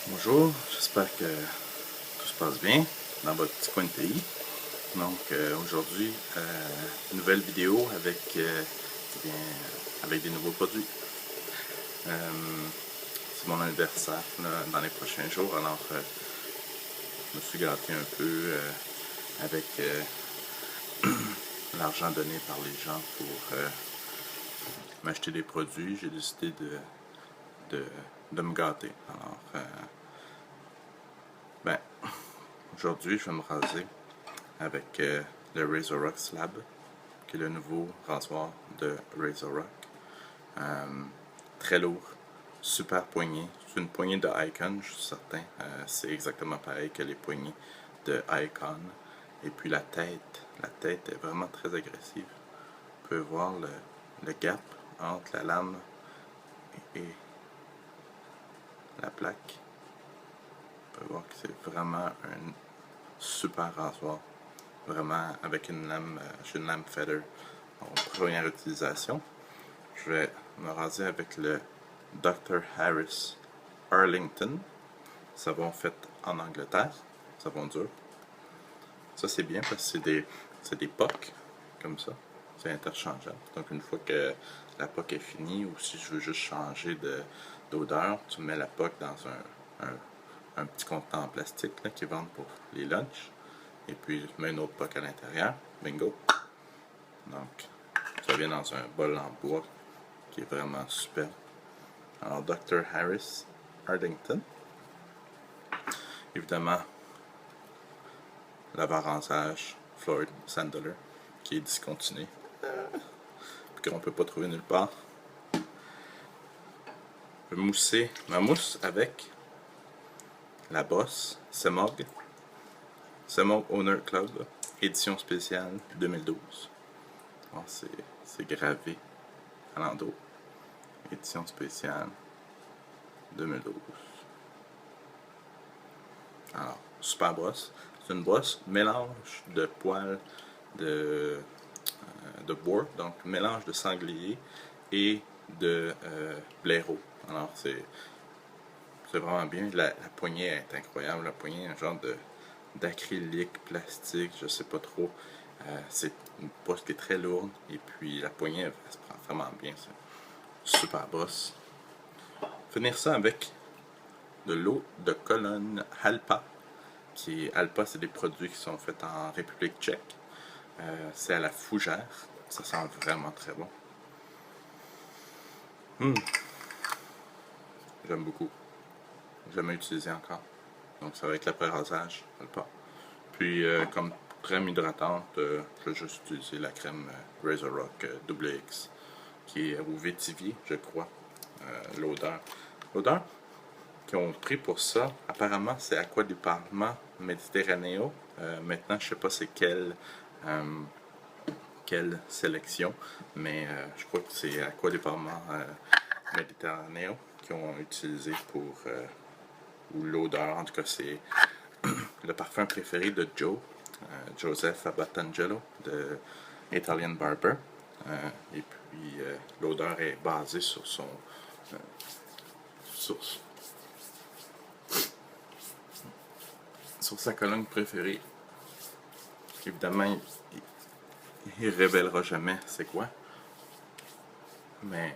Bonjour, j'espère que tout se passe bien dans votre petit coin de pays. Donc aujourd'hui, nouvelle vidéo avec des nouveaux produits. C'est mon anniversaire là, dans les prochains jours, alors je me suis gâté un peu avec l'argent donné par les gens pour m'acheter des produits. J'ai décidé de me gâter. Alors, ben, aujourd'hui, je vais me raser avec le RazoRock Slab, qui est le nouveau rasoir de RazoRock. Très lourd, super poignée. C'est une poignée de Icon, je suis certain. C'est exactement pareil que les poignées de Icon. Et puis la tête est vraiment très agressive. Vous pouvez voir le gap entre la lame et la plaque. Vous pouvez voir que c'est vraiment un super rasoir. Vraiment avec une lame, j'ai une lame feather en première utilisation. Je vais me raser avec le Dr. Harris Arlington, savon fait en Angleterre, savon dur. Ça c'est bien parce que c'est des pocs comme ça, c'est interchangeable. Donc une fois que la poc est finie, ou si je veux juste changer d'odeur, tu mets la poc dans un petit contenant en plastique là, qui vendent pour les lunchs. Et puis je mets une autre poc à l'intérieur. Bingo! Donc ça vient dans un bol en bois qui est vraiment super. Alors Dr. Harris Ardington. Évidemment, l'avarançage Floyd Sandler qui est discontinué. Qu'on ne peut pas trouver nulle part. Je vais mousser ma mousse avec la Boss Semog Owner Club édition spéciale 2012. Bon, c'est gravé à l'endos. Édition spéciale 2012. Alors, super brosse. C'est une brosse mélange de poils de boar, donc mélange de sanglier et de blaireau. Alors, c'est vraiment bien. La poignée est incroyable. La poignée est un genre d'acrylique, plastique, je sais pas trop. C'est une brosse qui est très lourde et puis la poignée, elle se prend vraiment bien. C'est une super brosse. Finir ça avec de l'eau de Cologne Alpa. Alpa, c'est des produits qui sont faits en République tchèque. C'est à la fougère. Ça sent vraiment très bon. J'aime beaucoup. Jamais utilisé encore. Donc ça va être l'après-rasage, Alpa. Puis comme crème hydratante, je vais juste utiliser la crème RazoRock XX qui est au vétivier, je crois. L'odeur qu'ils ont pris pour ça, apparemment c'est Aqua di Parma Mediterraneo. Maintenant, je sais pas c'est quelle sélection, mais je crois que c'est Aqua di Parma Mediterraneo qu'ils ont utilisé pour ou l'odeur. En tout cas, c'est le parfum préféré de Joseph Abatangelo de Italian Barber. Et puis l'odeur est basée sur sur sa colonne préférée. Évidemment, il révélera jamais c'est quoi. Mais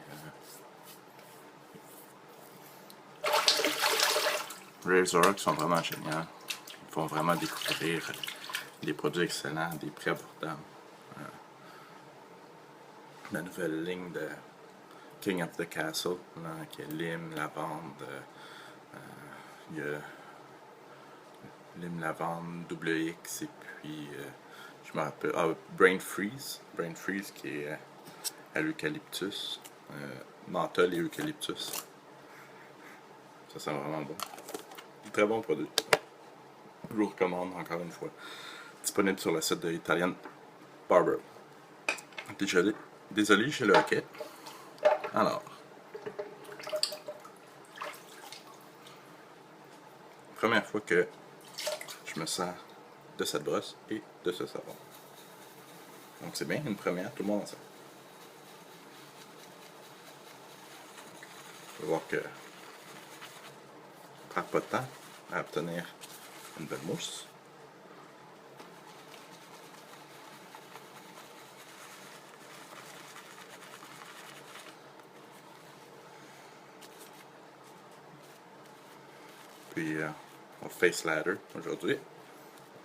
RazoRock sont vraiment géniaux. Ils font vraiment découvrir des produits excellents, des prix abordables. La nouvelle ligne de King of the Castle, là, qui est lime, lavande, il y a lime, lavande, double X, et puis je me rappelle, Brain Freeze qui est à l'eucalyptus, menthol et eucalyptus. Ça sent vraiment bon. Très bon produit. Je vous recommande encore une fois. Disponible sur le site de Italian Barber. Désolé, j'ai le hockey. Alors, première fois que je me sers de cette brosse et de ce savon. Donc c'est bien, une première, tout le monde en sait. On va voir que prend pas de temps à obtenir une belle mousse. Puis on face ladder aujourd'hui.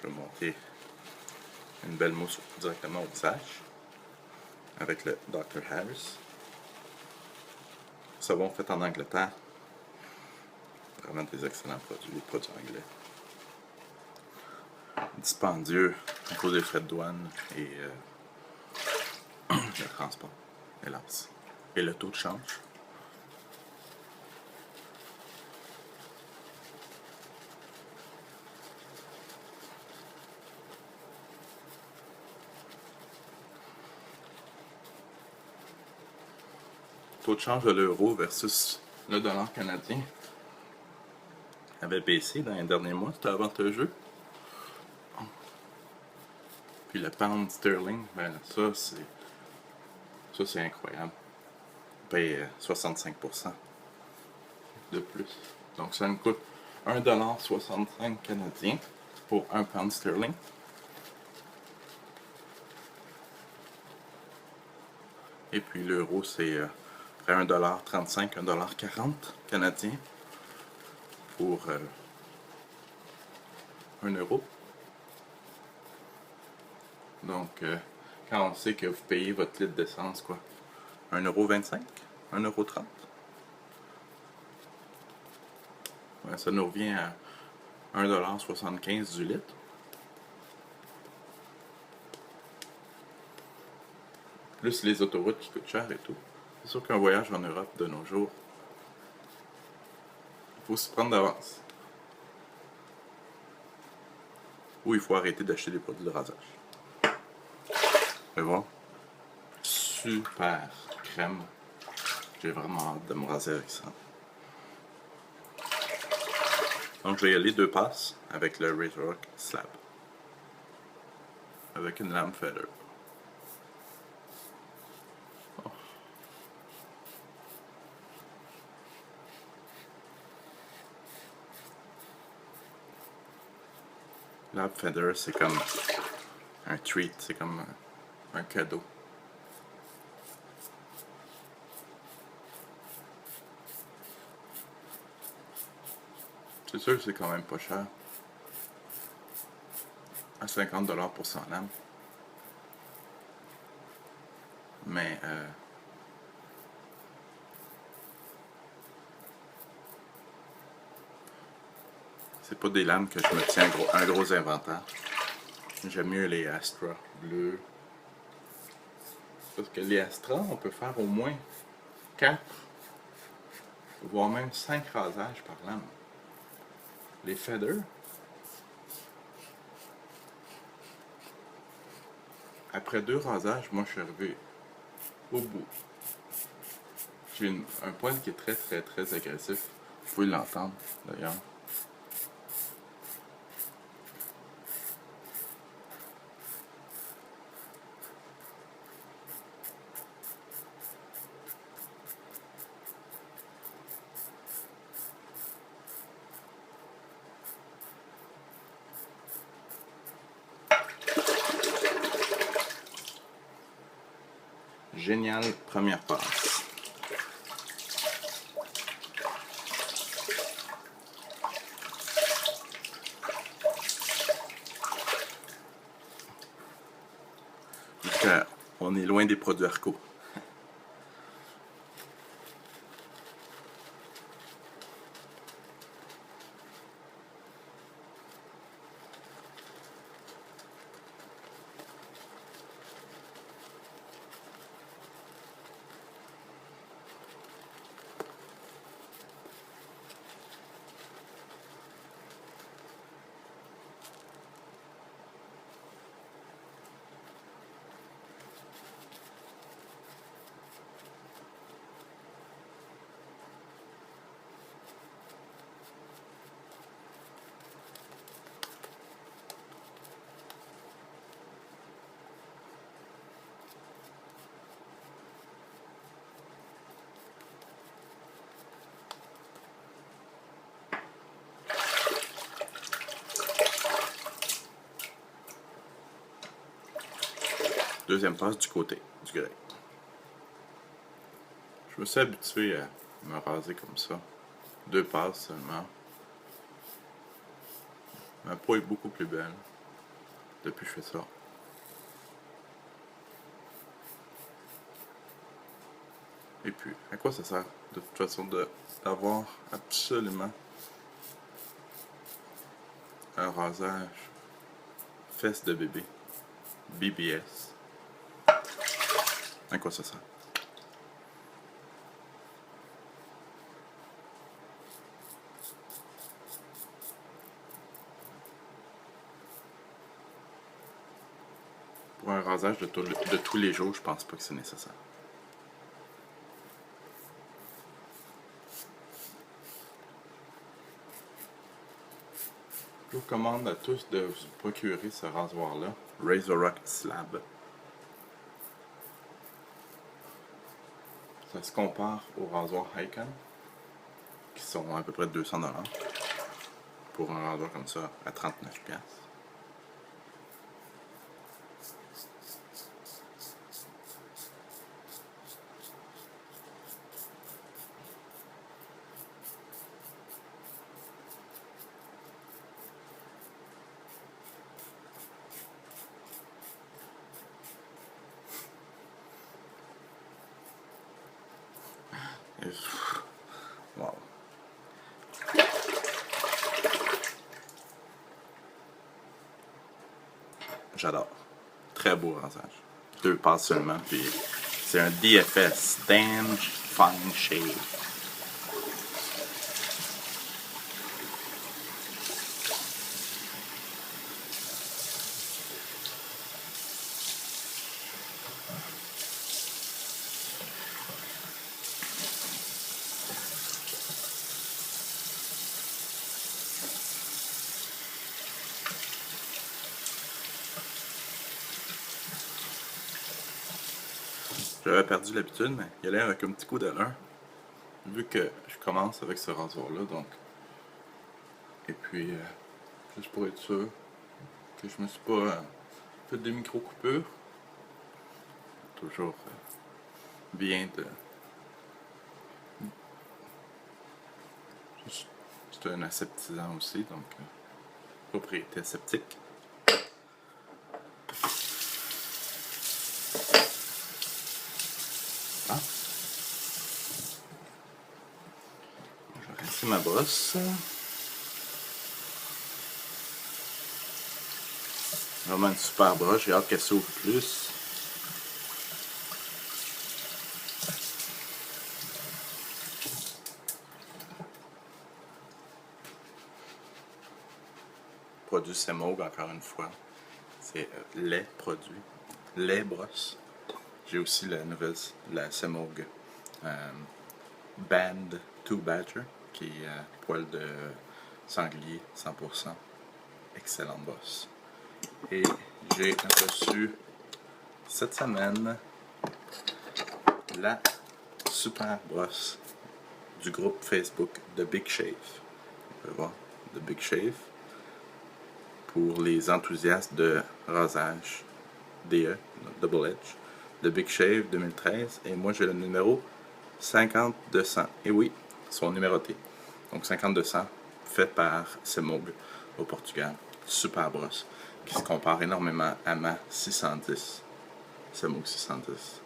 Je vais monter une belle mousse directement au visage avec le Dr. Harris. Savon fait en Angleterre. Vraiment des excellents produits, des produits anglais. Dispendieux à cause des frais de douane et le transport, hélas. Et le taux de change. Le taux de change de l'euro versus le dollar canadien avait baissé dans les derniers mois, c'était avantageux. Puis le pound sterling, ben ça c'est incroyable. On paye 65% de plus. Donc ça nous coûte 1,65$ canadien pour 1 pound sterling. Et puis l'euro c'est près 1,35$, 1,40$ canadien pour 1 euro. Donc, quand on sait que vous payez votre litre d'essence, quoi, 1,25$, 1,30$, ouais, ça nous revient à 1,75$ du litre. Plus les autoroutes qui coûtent cher et tout. C'est sûr qu'un voyage en Europe de nos jours, il faut s'y prendre d'avance. Ou il faut arrêter d'acheter des produits de rasage. Mais bon, super crème. J'ai vraiment hâte de me raser avec ça. Donc je vais y aller 2 passes avec le RazoRock Slab. Avec une lame feather. Oh. Lame feather, c'est comme un treat, c'est comme un cadeau. C'est sûr que c'est quand même pas cher. À 50$ pour 100 lames. Mais c'est pas des lames que je me tiens un gros inventaire. J'aime mieux les Astra bleus. Parce que les Astra, on peut faire au moins 4, voire même 5 rasages par lame. Les Feather, après 2 rasages, moi je suis arrivé au bout. J'ai un poil qui est très agressif. Vous pouvez l'entendre d'ailleurs. Génial première passe. On est loin des produits Arco. deuxième passe du côté du grès. Je me suis habitué à me raser comme ça. 2 passes seulement. Ma peau est beaucoup plus belle depuis que je fais ça. Et puis, à quoi ça sert de toute façon d'avoir absolument un rasage fesses de bébé, BBS? À quoi ça sert? Pour un rasage de tous les jours, je pense pas que c'est nécessaire. Je vous recommande à tous de vous procurer ce rasoir-là, RazoRock Slab. Ça se compare au rasoir Hycon, qui sont à peu près 200$, pour un rasoir comme ça à 39$. Wow. J'adore. Très beau rasage. 2 passes seulement, puis c'est un DFS, Damage Fine Shave. J'avais perdu l'habitude, mais il y allait avec un petit coup d'allure. Vu que je commence avec ce rasoir-là, donc. Et puis, juste pour être sûr que je me suis pas fait des micro-coupures. Toujours bien de. C'est un aseptisant aussi, donc propriété aseptique. Ah. Je vais rincer ma brosse. Vraiment une super brosse, j'ai hâte qu'elle s'ouvre plus. Produit Semogue encore une fois. C'est les produits, les brosses. J'ai aussi la nouvelle, la Semogue Band 2 Badger, qui est poil de sanglier 100%. Excellente brosse. Et j'ai reçu cette semaine la super brosse du groupe Facebook The Big Shave. On peut voir The Big Shave pour les enthousiastes de rasage DE, Double Edge, The Big Shave 2013. Et moi j'ai le numéro 50-200. Et oui, ils sont numérotés. Donc 50-200, fait par Semogue au Portugal. Super brosse qui se compare énormément à ma 610. Semogue 610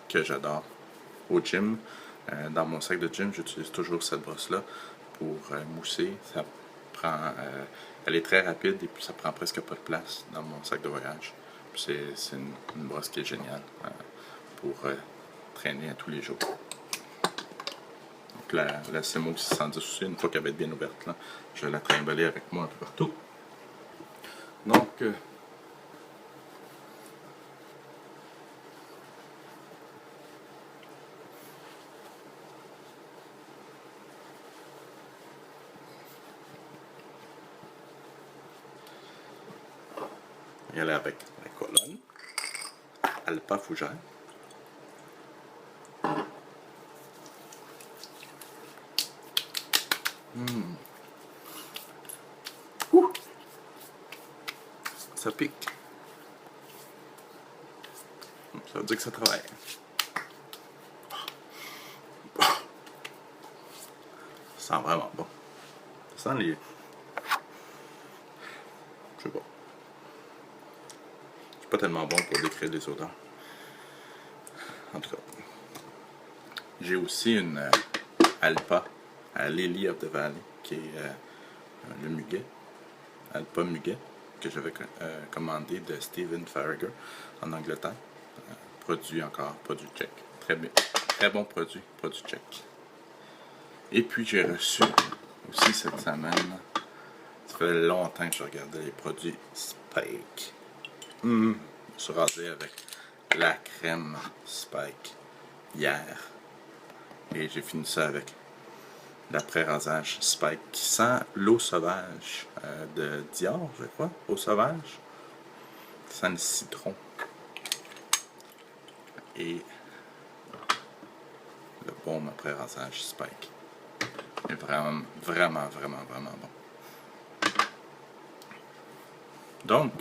que j'adore. Au gym, dans mon sac de gym, j'utilise toujours cette brosse-là pour mousser. Ça prend, elle est très rapide et puis ça prend presque pas de place dans mon sac de voyage. C'est une brosse qui est géniale pour traîner à tous les jours. Donc la Semogue 610 aussi, une fois qu'elle va être bien ouverte, là, je vais la trimballer avec moi un peu partout. Donc, il y aller avec la colonne Alpa Fougère. Ça pique. Ça veut dire que ça travaille. Ça sent vraiment bon. Ça sent les... Je sais pas. C'est pas tellement bon pour décrire des odeurs. En tout cas. J'ai aussi une Alpa à Lily of the Valley, qui est le muguet. Alpa muguet, que j'avais commandé de Stephen Farragher en Angleterre. Produit tchèque. Très bon produit tchèque. Et puis j'ai reçu aussi cette semaine, ça fait longtemps que je regardais les produits Spike. Je me suis rasé avec la crème Spike hier. Et j'ai fini ça avec l'après-rasage Spike qui sent l'eau sauvage de Dior, je crois. Eau sauvage. Ça sent le citron. Et le baume après-rasage Spike. C'est vraiment bon. Donc,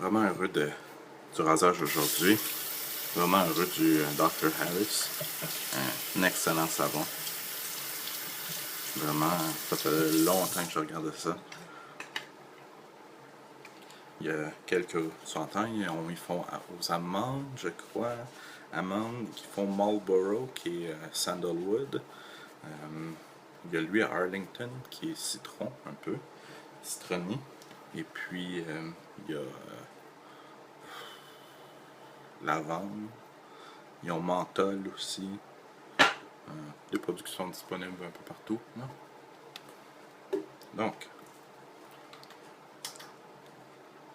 vraiment heureux du rasage aujourd'hui. Vraiment heureux du Dr. Harris. Un excellent savon. Vraiment, ça fait longtemps que je regardais ça. Il y a quelques centaines, ils font aux amandes, je crois. Amandes qui font Marlboro, qui est sandalwood. Il y a lui à Arlington, qui est citron, un peu. Citronné. Et puis, il y a lavande. Ils ont menthol aussi. Des produits qui sont disponibles un peu partout. Non? Donc,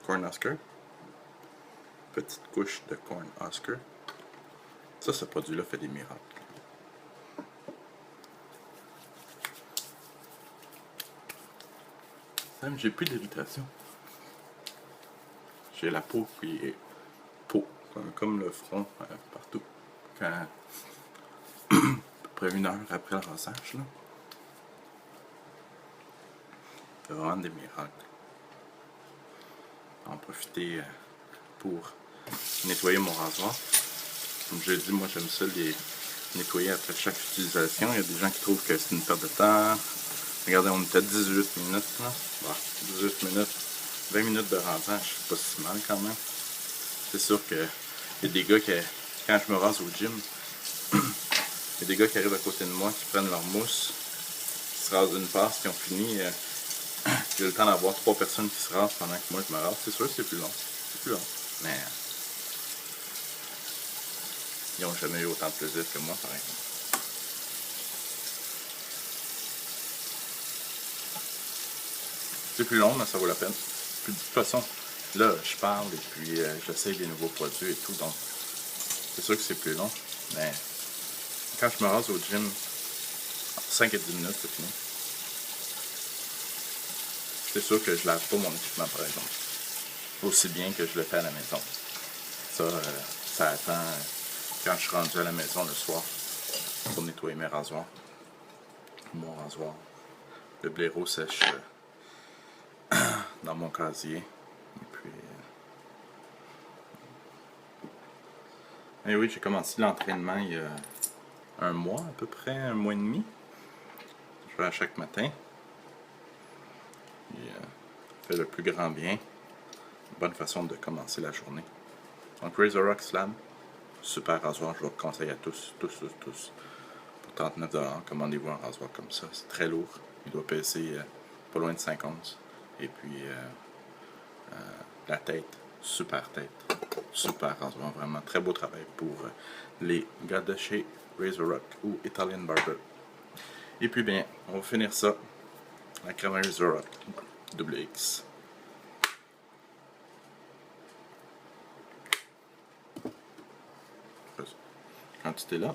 Cornhusker. Petite couche de Cornhusker. Ça, ce produit-là fait des miracles. Même j'ai plus d'irritation. J'ai la peau qui est comme le front partout. Quand à peu près 1 heure après le rasage, là. C'est vraiment des miracles. En profiter pour nettoyer mon rasoir. Comme je l'ai dit, moi j'aime ça les nettoyer après chaque utilisation. Il y a des gens qui trouvent que c'est une perte de temps. Regardez, on était à 18 minutes là. Bon, 18 minutes, 20 minutes de rasage, c'est pas si mal quand même. C'est sûr que il y a des gars qui, quand je me rase au gym, il y a des gars qui arrivent à côté de moi, qui prennent leur mousse, qui se rasent une passe, qui ont fini. J'ai le temps d'avoir 3 personnes qui se rasent pendant que moi je me rase. C'est sûr que c'est plus long. C'est plus long. Mais ils n'ont jamais eu autant de plaisir que moi, par exemple. C'est plus long, mais ça vaut la peine. Puis de toute façon, là, je parle et puis j'essaye des nouveaux produits et tout, donc c'est sûr que c'est plus long. Mais quand je me rase au gym, 5 à 10 minutes, c'est fini. C'est sûr que je lave pas mon équipement, par exemple. Aussi bien que je le fais à la maison. Ça, ça attend quand je suis rendu à la maison le soir pour nettoyer mes rasoirs. Mon rasoir. Le blaireau sèche dans mon casier. Et puis... Et oui, j'ai commencé l'entraînement il y a 1 mois, à peu près, 1 mois et demi. Je vais à chaque matin. Et, fait le plus grand bien. Bonne façon de commencer la journée. Donc Razorrock Slab, super rasoir, je vous le conseille à tous. Pour 39$, commandez-vous un rasoir comme ça. C'est très lourd. Il doit peser pas loin de 5 onces. Et puis la tête, super rasoir, vraiment très beau travail pour les gars de chez Razorrock ou Italian Barber. Et puis bien, on va finir ça. La crème Razorrock WX. Quantité là.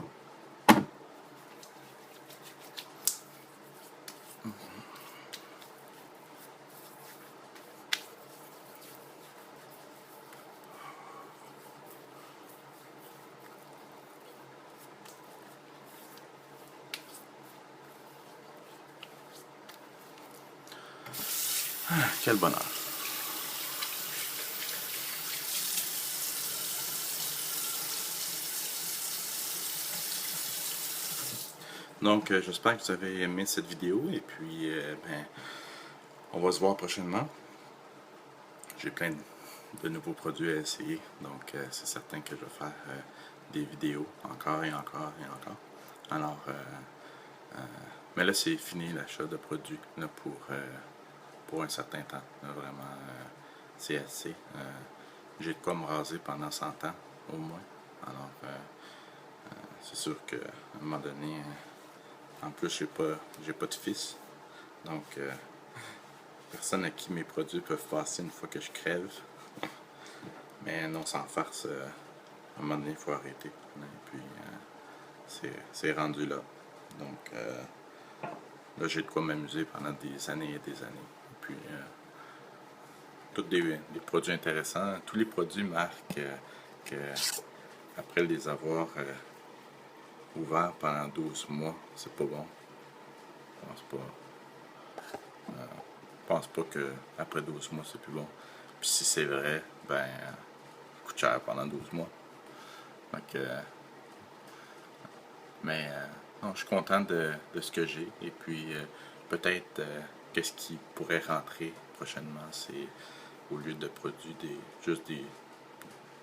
Quel bonheur. Donc, j'espère que vous avez aimé cette vidéo et puis, ben, on va se voir prochainement. J'ai plein de nouveaux produits à essayer, donc c'est certain que je vais faire des vidéos encore et encore et encore. Alors, mais là, c'est fini l'achat de produits là, pour un certain temps. Là, vraiment, c'est assez. J'ai de quoi me raser pendant 100 ans, au moins. Alors, c'est sûr qu'à un moment donné, en plus, j'ai pas de fils. Donc, personne à qui mes produits peuvent passer une fois que je crève. Mais non, sans farce, à un moment donné, il faut arrêter. Et puis, c'est rendu là. Donc, là, j'ai de quoi m'amuser pendant des années et des années. Et puis, tous des produits intéressants. Tous les produits marquent que, après les avoir ouverts pendant 12 mois, c'est pas bon. Je pense pas que après 12 mois, c'est plus bon. Puis si c'est vrai, ben, ça coûte cher pendant 12 mois. Donc, mais non, je suis content de ce que j'ai. Et puis, peut-être, qu'est-ce qui pourrait rentrer prochainement, c'est au lieu de produits, juste des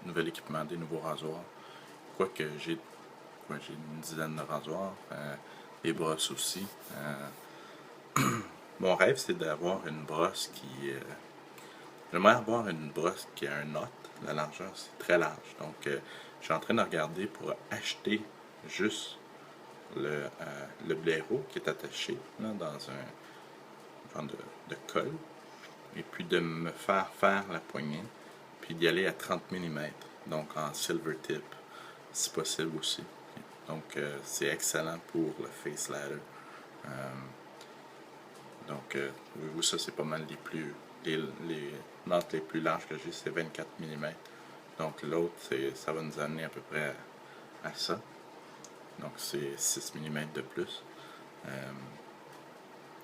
nouveaux équipements, des nouveaux rasoirs. Quoique j'ai une dizaine de rasoirs, des brosses aussi. Mon rêve, c'est d'avoir une brosse qui... j'aimerais avoir une brosse qui a un knot. La largeur, c'est très large. Donc, je suis en train de regarder pour acheter juste le blaireau qui est attaché là, dans un genre de colle. Et puis de me faire la poignée. Puis d'y aller à 30 mm. Donc, en silver tip, si possible aussi. Donc, c'est excellent pour le face ladder. Donc, vous, ça, c'est pas mal les notes les plus larges que j'ai, c'est 24 mm. Donc, l'autre, ça va nous amener à peu près à ça. Donc, c'est 6 mm de plus.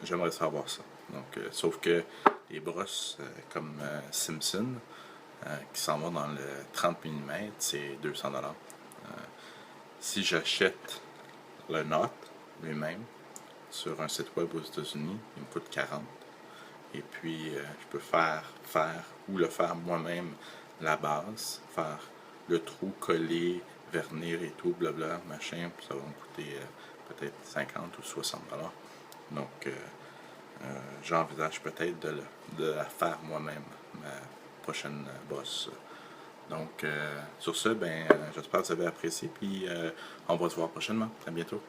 J'aimerais savoir ça. Donc, sauf que les brosses comme Simpson, qui s'en vont dans le 30 mm, c'est 200$. Si j'achète le knot lui-même sur un site web aux États-Unis, il me coûte 40$. Et puis, je peux faire ou le faire moi-même la base, faire le trou, coller, vernir et tout, blabla, machin, puis ça va me coûter peut-être 50 ou 60$. Donc, j'envisage peut-être de la faire moi-même, ma prochaine bosse. Donc, sur ce, ben, j'espère que vous avez apprécié, puis on va se voir prochainement. À bientôt.